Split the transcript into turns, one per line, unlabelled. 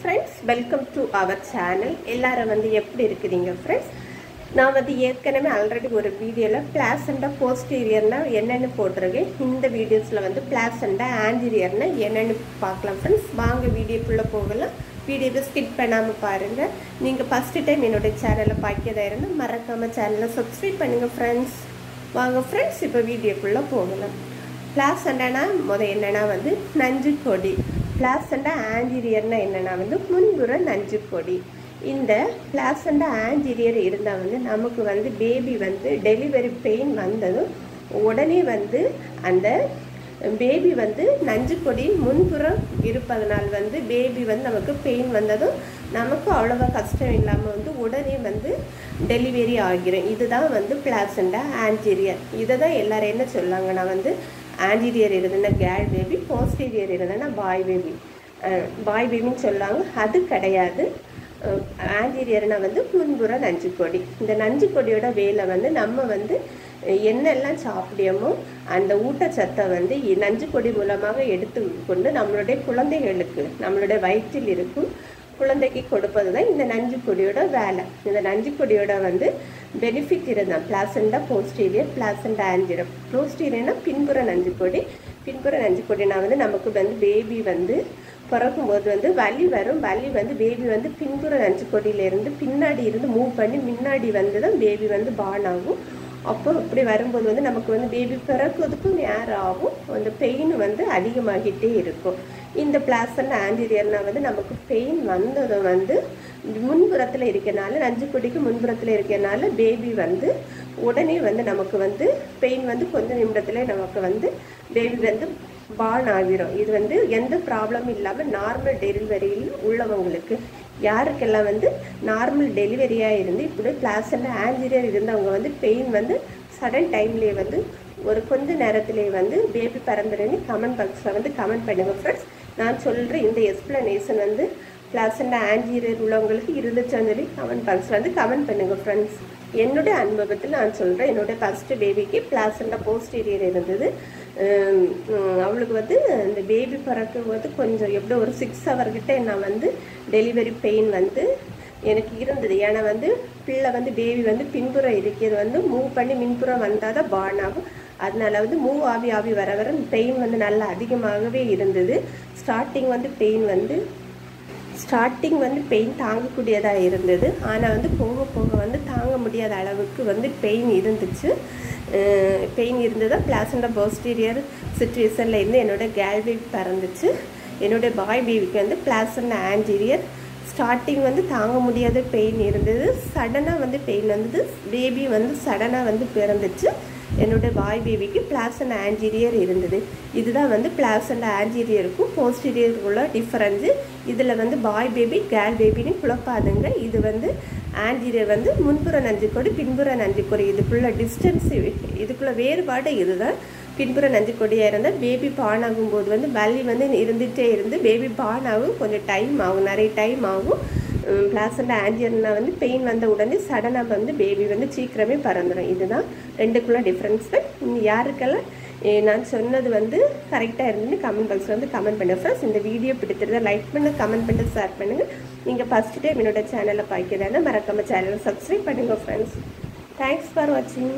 friends, welcome to our channel. எல்லாரும் வந்து எப்படி இருக்கீங்க friends? நான் வந்து ஏற்கனவே ஆல்ரெடி ஒரு வீடியோல பிளாசெண்டா போஸ்டீரியர்னா என்னன்னு போட்டுருக்கேன். இந்த வீடியோஸ்ல வந்து பிளாசெண்டா ஆன்டீரியர்னா என்னன்னு பார்க்கலாம் friends. வாங்க வீடியோக்குள்ள போகலாம். வீடியோவை ஸ்கிப் பண்ணாம பாருங்க. நீங்க ஃபர்ஸ்ட் டைம் என்னோட சேனலை பார்க்கறதா இருந்தா மறக்காம சேனலை சப்ஸ்கிரைப் பண்ணுங்க friends. வாங்க friends, இப்போ வீடியோக்குள்ள போகலாம். பிளாசெண்டானா என்னன்னா வந்து நஞ்சு கொடி. பிளாசெண்டா ஆன்டீரியர்னா என்னன்னா வந்து முன்புற நஞ்சு கொடி. இந்த பிளாசெண்டா ஆன்டீரியர் இருந்தால் வந்து நமக்கு வந்து பேபி வந்து டெலிவரி பெயின் வந்ததும் உடனே வந்து அந்த பேபி வந்து நஞ்சு கொடி முன்புறம் இருப்பதனால் வந்து பேபி வந்து நமக்கு பெயின் வந்ததும் நமக்கு அவ்வளோவா கஷ்டம் இல்லாமல் வந்து உடனே வந்து டெலிவரி ஆகிரும். இதுதான் வந்து பிளாசெண்டா ஆன்டீரியர். இதை தான் எல்லாரும் என்ன சொல்லாங்கன்னா வந்து ஆன்டீரியர் இருந்ததுன்னா கேர்ள் பேபி, போஸ்டீரியர் இருந்ததுன்னா பாய் பேபின்னு சொல்லுவாங்க. அது கிடையாது. ஆன்டீரியர்னா வந்து முன்புற நஞ்சு கொடி. இந்த நஞ்சு கொடியோட வேலை வந்து நம்ம வந்து என்னெல்லாம் சாப்பிடியோமோ அந்த ஊட்டச்சத்தை வந்து நஞ்சு கொடி மூலமாக எடுத்துக்கொண்டு நம்மளுடைய குழந்தைகளுக்கு நம்மளுடைய வயிற்றில் இருக்கும் குழந்தைக்கு கொடுப்பது தான் இந்த நஞ்சு கொடியோட வேலை. இந்த நஞ்சு கொடியோட வந்து பெனிஃபிட் இருந்தால் பிளாசெண்டா போஸ்டீரியர், பிளாசெண்டா ஆன்டீரியர். போஸ்டீரியர்னா பின்புற நஞ்சு கொடி. பின்புற நஞ்சு கொடினா வந்து நமக்கு வந்து பேபி வந்து பிறக்கும்போது வந்து வலி வரும். வலி வந்து பேபி வந்து பின்புற நஞ்சு கொடியிலேருந்து பின்னாடி இருந்து மூவ் பண்ணி முன்னாடி வந்து தான் பேபி வந்து பார்ன் ஆகும். அப்போ இப்படி வரும்போது வந்து நமக்கு வந்து பேபி பிறக்கிறதுக்கும் நேரம் ஆகும். அந்த பெயின் வந்து அதிகமாகிட்டே இருக்கும். இந்த பிளாசெண்டா ஆன்டீரியர்னா வந்து நமக்கு பெயின் வந்ததும் வந்து முன்புறத்தில் இருக்கனால நஞ்சு கொடிக்கு முன்புறத்தில் இருக்கனால பேபி வந்து உடனே வந்து நமக்கு வந்து பெயின் வந்து கொஞ்சம் நிமிடத்துல நமக்கு வந்து பேபி வந்து பார்ன் ஆகிரும். இது வந்து எந்த ப்ராப்ளமும் இல்லாமல் நார்மல் டெலிவரியில் உள்ளவங்களுக்கு யாருக்கெல்லாம் வந்து நார்மல் டெலிவரியாக இருந்து இப்படி பிளாசெண்டா ஆன்டீரியர் இருந்தவங்க வந்து பெயின் வந்து சடன் டைம்லேயே வந்து ஒரு கொஞ்ச நேரத்திலேயே வந்து பேபி பிறந்துருன்னு கமெண்ட் பாக்ஸில் வந்து கமெண்ட் பண்ணுங்க ஃப்ரெண்ட்ஸ். நான் சொல்கிற இந்த எக்ஸ்பிளனேஷன் வந்து பிளாசெண்டா ஆன்டீரியர் உள்ளவங்களுக்கு இருந்துச்சுன்னு சொல்லி கமெண்ட் பாக்ஸில் வந்து கமெண்ட் பண்ணுங்க ஃப்ரெண்ட்ஸ். என்னுடைய அனுபவத்தில் நான் சொல்கிறேன். என்னுடைய ஃபஸ்ட்டு பேபிக்கு பிளாசெண்டா போஸ்டீரியர் இருந்தது. அவளுக்கு வந்து இந்த பேபி பிறக்கும் போது கொஞ்சம் எப்படியோ ஒரு 6 hours கிட்ட நான் வந்து டெலிவரி பெயின் வந்து எனக்கு இருந்தது. ஏன்னா வந்து பிள்ளை வந்து பேபி வந்து பின்புறம் இருக்கிறது வந்து மூவ் பண்ணி மின்புறம் வந்தால் தான் பார்ன் ஆகும். அதனால வந்து மூவ் ஆவி வர வர பெயின் வந்து நல்லா அதிகமாகவே இருந்தது. ஸ்டார்டிங் வந்து பெயின் தாங்கக்கூடியதாக இருந்தது. ஆனால் வந்து போக போக வந்து தாங்க முடியாத அளவுக்கு வந்து பெயின் இருந்தது. பிளாசெண்டா போஸ்டீரியர் சிச்சுவேஷனில் இருந்து என்னோடய கேர்ள் பேபி பிறந்துச்சு. என்னோடய பாய் பேபிக்கு வந்து பிளாசெண்டா ஆன்டீரியர் ஸ்டார்டிங் வந்து தாங்க முடியாத பெயின் இருந்தது. சடனாக வந்து பெயின் வந்தது. பேபி வந்து சடனாக வந்து பிறந்துச்சு. என்னோடய பாய் பேபிக்கு பிளாசெண்டா ஆன்டீரியர் இருந்தது. இதுதான் வந்து பிளாசெண்டா ஆன்டீரியருக்கும் போஸ்டீரியருக்குள்ள டிஃபரன்ஸு. இதில் வந்து பாய் பேபி கேர்ள் பேபின்னு குழப்பாதுங்க. இது வந்து ஆன்டீரியர் வந்து முன்புற நஞ்சு கொடி, பின்புற நஞ்சு கொடி. இதுக்குள்ள டிஸ்டன்ஸு, இதுக்குள்ள வேறுபாடு இதுதான். பின்புற நஞ்சு கொடியாக இருந்தால் பேபி பார்ன் ஆகும்போது வந்து வலி வந்து இருந்துகிட்டே இருந்து பேபி பார்ன் ஆகும். கொஞ்சம் டைம் ஆகும், நிறைய டைம் ஆகும். பிளாசெண்டா ஆன்டீரியர்னா வந்து பெயின் வந்த உடனே சடனாக வந்து பேபி வந்து சீக்கிரமே பறந்துடும். இதுதான் ரெண்டுக்குள்ள டிஃப்ரென்ஸ். யாருக்கெல்லாம் நான் சொன்னது வந்து கரெக்டாக இருந்துன்னு கமெண்ட் பாக்ஸில் வந்து கமெண்ட் பண்ணுங்கள் ஃப்ரெண்ட்ஸ். இந்த வீடியோ பிடித்திருந்தால் லைக் பண்ணுங்கள், கமெண்ட் பண்ணிட்டு ஷேர் பண்ணுங்கள். நீங்கள் ஃபஸ்ட் டைம் என்னோட சேனலை பார்க்கிறதால மறக்காமல் சேனலை சப்ஸ்கிரைப் பண்ணுங்கள் ஃப்ரெண்ட்ஸ். தேங்க்ஸ் ஃபார் வாட்சிங்.